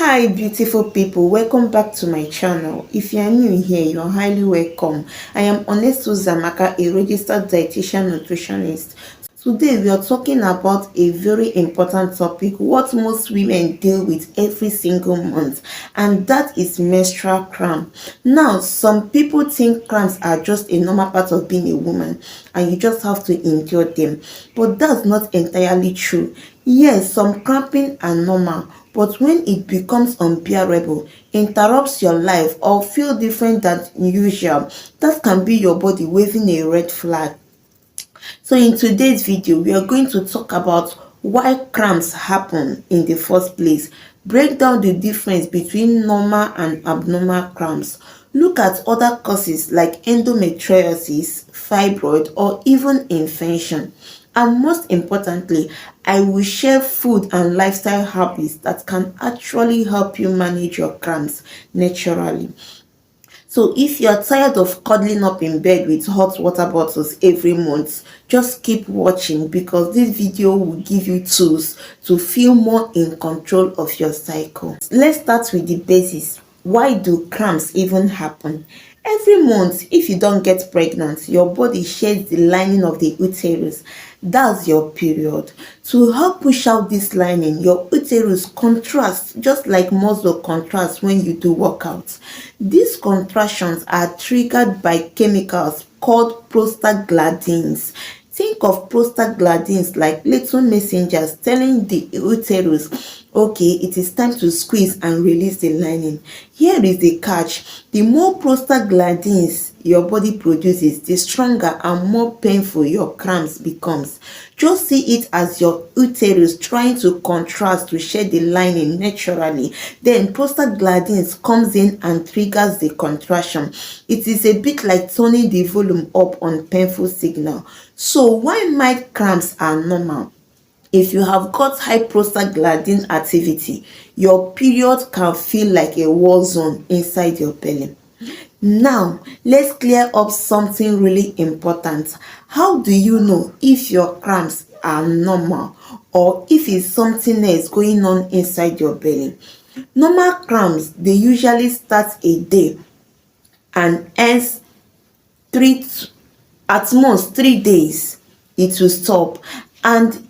Hi beautiful people, welcome back to my channel. If you are new here, you are highly welcome. I am Onestu Zamaka, a registered dietitian nutritionist. Today we are talking about a very important topic, what most women deal with every single month, and that is menstrual cramp. Now, some people think cramps are just a normal part of being a woman and you just have to endure them, but that's not entirely true. Yes, some cramping are normal, but when it becomes unbearable, interrupts your life, or feel different than usual, that can be your body waving a red flag. So in today's video, we are going to talk about why cramps happen in the first place, break down the difference between normal and abnormal cramps, look at other causes like endometriosis, fibroid, or even infection. And most importantly, I will share food and lifestyle habits that can actually help you manage your cramps naturally. So if you're tired of cuddling up in bed with hot water bottles every month, just keep watching because this video will give you tools to feel more in control of your cycle. Let's start with the basics. Why do cramps even happen? Every month, if you don't get pregnant, your body sheds the lining of the uterus. That's your period. To help push out this lining, your uterus contracts just like muscle contracts when you do workouts. These contractions are triggered by chemicals called prostaglandins. Think of prostaglandins like little messengers telling the uterus, okay, it is time to squeeze and release the lining. Here is the catch. The more prostaglandins your body produces, the stronger and more painful your cramps becomes. Just see it as your uterus trying to contract to shed the lining naturally. Then prostaglandins comes in and triggers the contraction. It is a bit like turning the volume up on painful signal. So why mild cramps are normal? If you have got high prostaglandin activity, your period can feel like a war zone inside your belly. Now, let's clear up something really important. How do you know if your cramps are normal or if it's something else going on inside your belly? Normal cramps, they usually start a day and ends at most 3 days. It will stop and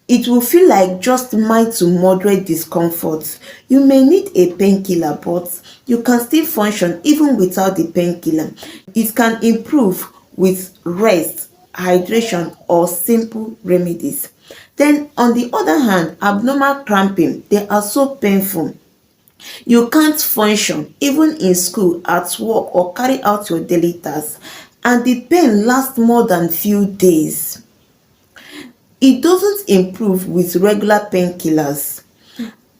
it will feel like just mild to moderate discomfort. You may need a painkiller, but you can still function even without the painkiller. It can improve with rest, hydration, or simple remedies. Then, on the other hand, abnormal cramping, they are so painful. You can't function even in school, at work, or carry out your daily tasks, and the pain lasts more than few days. It doesn't improve with regular painkillers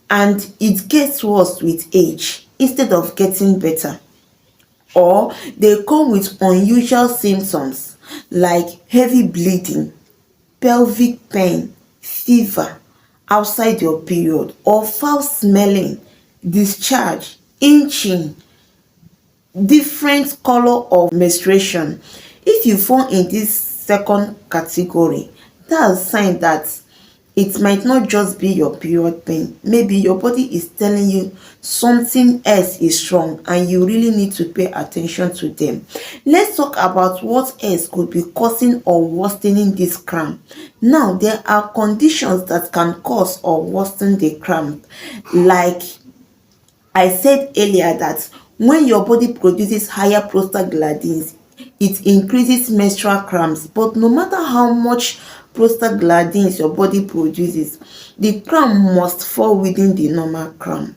and it gets worse with age instead of getting better. Or they come with unusual symptoms like heavy bleeding, pelvic pain, fever outside your period, or foul smelling, discharge, itching, different color of menstruation. If you fall in this second category, that's a sign that it might not just be your period pain. Maybe your body is telling you something else is wrong and you really need to pay attention to them. Let's talk about what else could be causing or worsening this cramp. Now, there are conditions that can cause or worsen the cramp. Like I said earlier, that when your body produces higher prostaglandins, it increases menstrual cramps. But no matter how much prostaglandins your body produces, the cramp must fall within the normal cramp.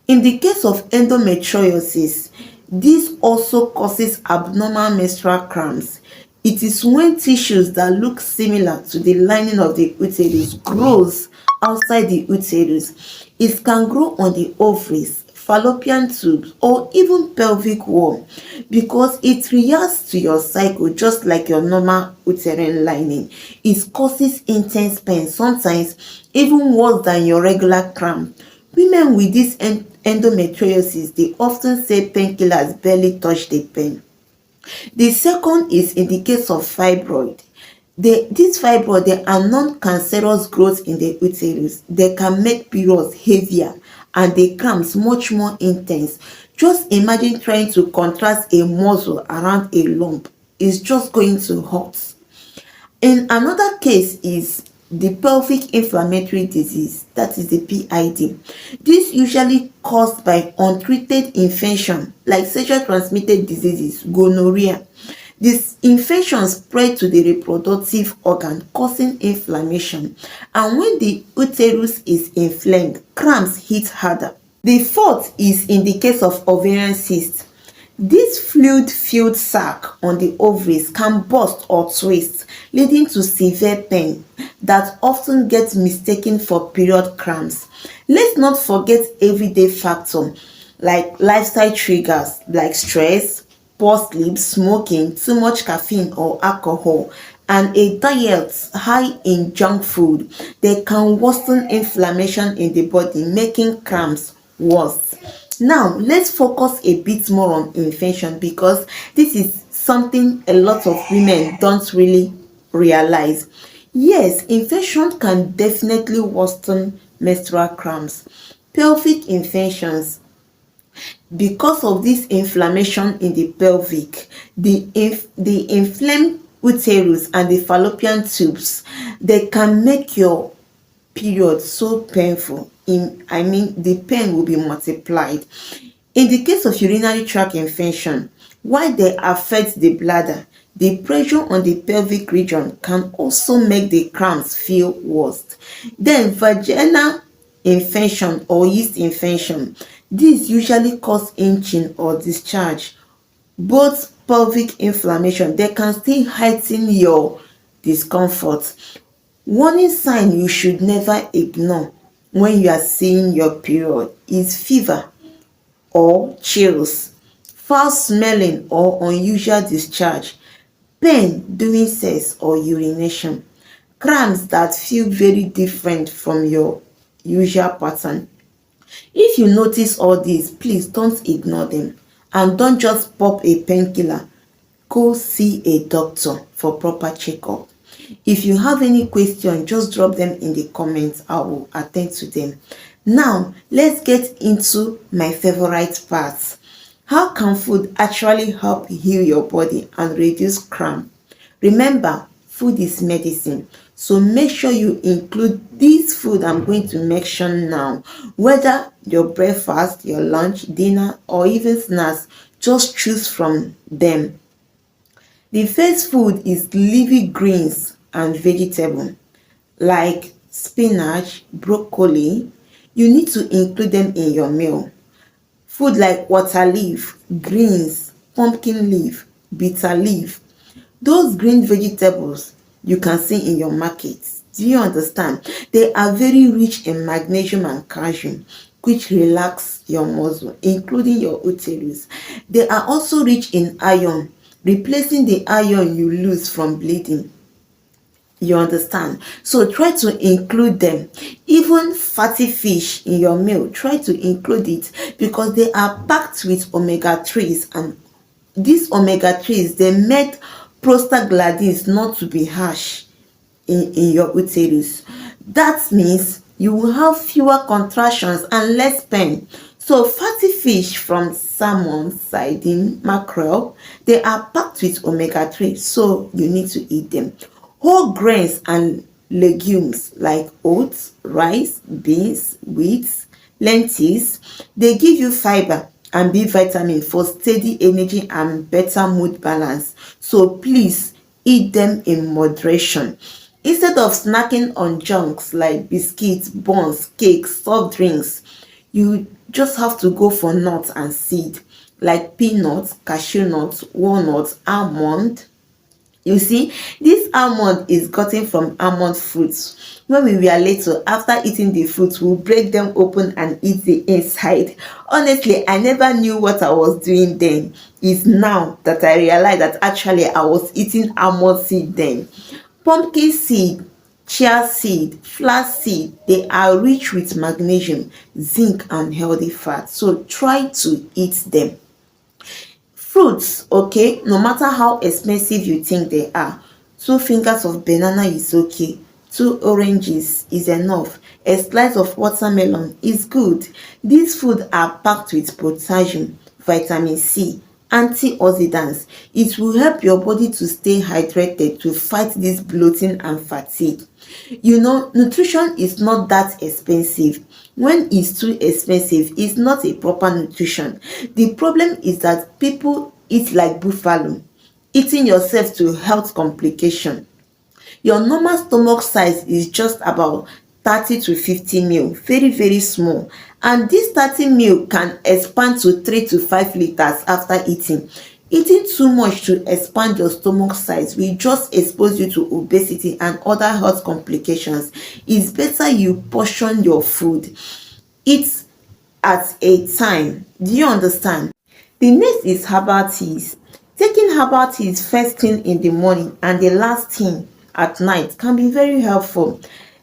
In the case of endometriosis, this also causes abnormal menstrual cramps. It is when tissues that look similar to the lining of the uterus grows outside the uterus. It can grow on the ovaries, fallopian tubes, or even pelvic wall because it reacts to your cycle just like your normal uterine lining. It causes intense pain, sometimes even worse than your regular cramp. Women with this endometriosis, they often say painkillers barely touch the pain. The second is in the case of fibroid. These fibroids, they are non-cancerous growths in the uterus. They can make periods heavier and the cramps much more intense. Just imagine trying to contract a muscle around a lump. It's just going to hurt. In another case is the pelvic inflammatory disease, that is the PID. This usually caused by untreated infection like sexually transmitted diseases, gonorrhea. This infection spread to the reproductive organ, causing inflammation, and when the uterus is inflamed, cramps hit harder. The fourth is in the case of ovarian cyst. This fluid-filled sac on the ovaries can burst or twist, leading to severe pain that often gets mistaken for period cramps. Let's not forget everyday factors like lifestyle triggers like stress, poor sleep, smoking, too much caffeine or alcohol, and a diet high in junk food. They can worsen inflammation in the body, making cramps worse. Now, let's focus a bit more on infection because this is something a lot of women don't really realize. Yes, infection can definitely worsen menstrual cramps. Pelvic infections, because of this inflammation in the pelvic, the inflamed uterus and the fallopian tubes, they can make your period so painful. The pain will be multiplied. In the case of urinary tract infection, while they affect the bladder, the pressure on the pelvic region can also make the cramps feel worse. Then vaginal infection or yeast infection, this usually cause itching or discharge. Both pelvic inflammation, they can still heighten your discomfort. Warning sign you should never ignore when you are seeing your period is fever or chills, foul smelling or unusual discharge, pain during sex or urination, cramps that feel very different from your usual pattern. If you notice all these, please don't ignore them and don't just pop a painkiller. Go see a doctor for proper checkup. If you have any question, just drop them in the comments. I will attend to them. Now, let's get into my favorite part. How can food actually help heal your body and reduce cramp? Remember, food is medicine. So make sure you include this food I'm going to mention now. Whether your breakfast, your lunch, dinner, or even snacks, just choose from them. The first food is leafy greens and vegetables like spinach, broccoli. You need to include them in your meal. Food like water leaf, greens, pumpkin leaf, bitter leaf. Those green vegetables you can see in your market. Do you understand? They are very rich in magnesium and calcium, which relax your muscle, including your uterus. They are also rich in iron, replacing the iron you lose from bleeding. You understand? So try to include them. Even fatty fish in your meal, try to include it because they are packed with omega-3s, and these omega-3s, they make prostaglandins not to be harsh in your uterus. That means you will have fewer contractions and less pain. So fatty fish from salmon, sardine, mackerel, they are packed with omega-3, so you need to eat them. Whole grains and legumes like oats, rice, beans, wheat, lentils, they give you fiber and B vitamin for steady energy and better mood balance. So please eat them in moderation. Instead of snacking on junks like biscuits, buns, cakes, soft drinks, you just have to go for nuts and seed like peanuts, cashew nuts, walnuts, almond. You see, this almond is gotten from almond fruits. When we were little, after eating the fruits, we'll break them open and eat the inside. Honestly, I never knew what I was doing then. It's now that I realize that actually I was eating almond seed then. Pumpkin seed, chia seed, flax seed, they are rich with magnesium, zinc, and healthy fat. So try to eat them. Fruits, okay, no matter how expensive you think they are, 2 fingers of banana is okay, 2 oranges is enough, A slice of watermelon is good. These foods are packed with potassium, vitamin C, antioxidants. It will help your body to stay hydrated to fight this bloating and fatigue. Nutrition is not that expensive. When it's too expensive, it's not a proper nutrition. The problem is that people eat like buffalo, eating yourself to health complication. Your normal stomach size is just about 30 to 50 ml, very very small, and this 30 ml can expand to 3 to 5 liters after eating. Eating too much to expand your stomach size will just expose you to obesity and other health complications. It's better you portion your food. Eat at a time. Do you understand? The next is herbal teas. Taking herbal teas first thing in the morning and the last thing at night can be very helpful.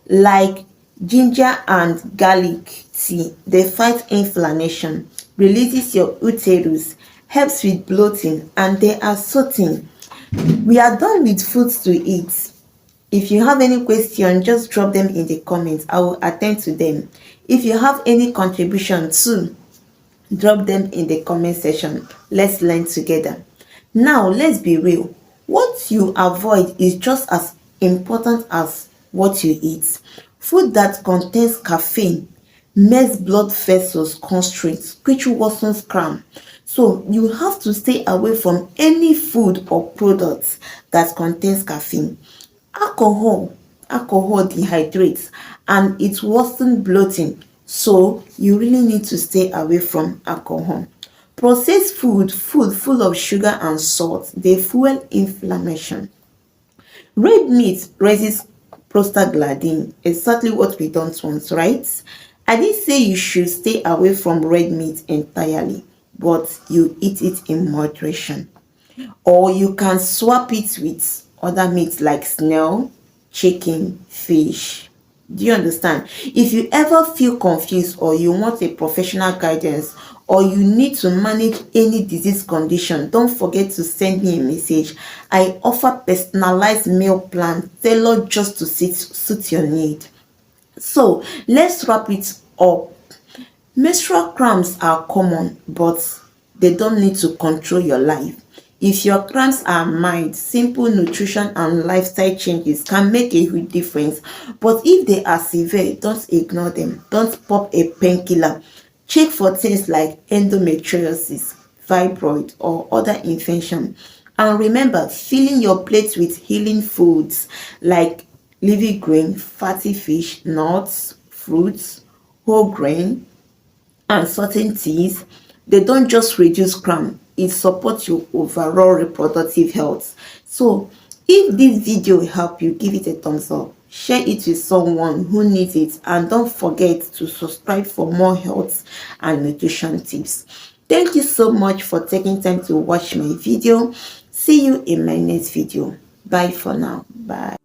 Like ginger and garlic tea, they fight inflammation, releases your uterus, helps with bloating, and they are soothing. We are done with foods to eat. If you have any question, just drop them in the comments. I will attend to them. If you have any contribution too, drop them in the comment section. Let's learn together. Now let's be real. What you avoid is just as important as what you eat. Food that contains caffeine makes blood vessels constrict, which worsens cramp. So you have to stay away from any food or products that contains caffeine. Alcohol dehydrates and it worsens bloating. So you really need to stay away from alcohol. Processed food full of sugar and salt, they fuel inflammation. Red meat raises prostaglandin, exactly what we don't want, right? I didn't say you should stay away from red meat entirely, but you eat it in moderation. Or you can swap it with other meats like snail, chicken, fish. Do you understand? If you ever feel confused or you want a professional guidance or you need to manage any disease condition, don't forget to send me a message. I offer personalized meal plan tailored just to suit your need. So let's wrap it up. Menstrual cramps are common, but they don't need to control your life. If your cramps are mild, simple nutrition and lifestyle changes can make a huge difference. But if they are severe, don't ignore them. Don't pop a painkiller. Check for things like endometriosis, fibroid, or other infection. And remember, filling your plate with healing foods like leafy green, fatty fish, nuts, fruits, whole grain, and certain teas, they don't just reduce cramp, it supports your overall reproductive health. So if this video helped you, give it a thumbs up, share it with someone who needs it, and don't forget to subscribe for more health and nutrition tips. Thank you so much for taking time to watch my video. See you in my next video. Bye for now. Bye.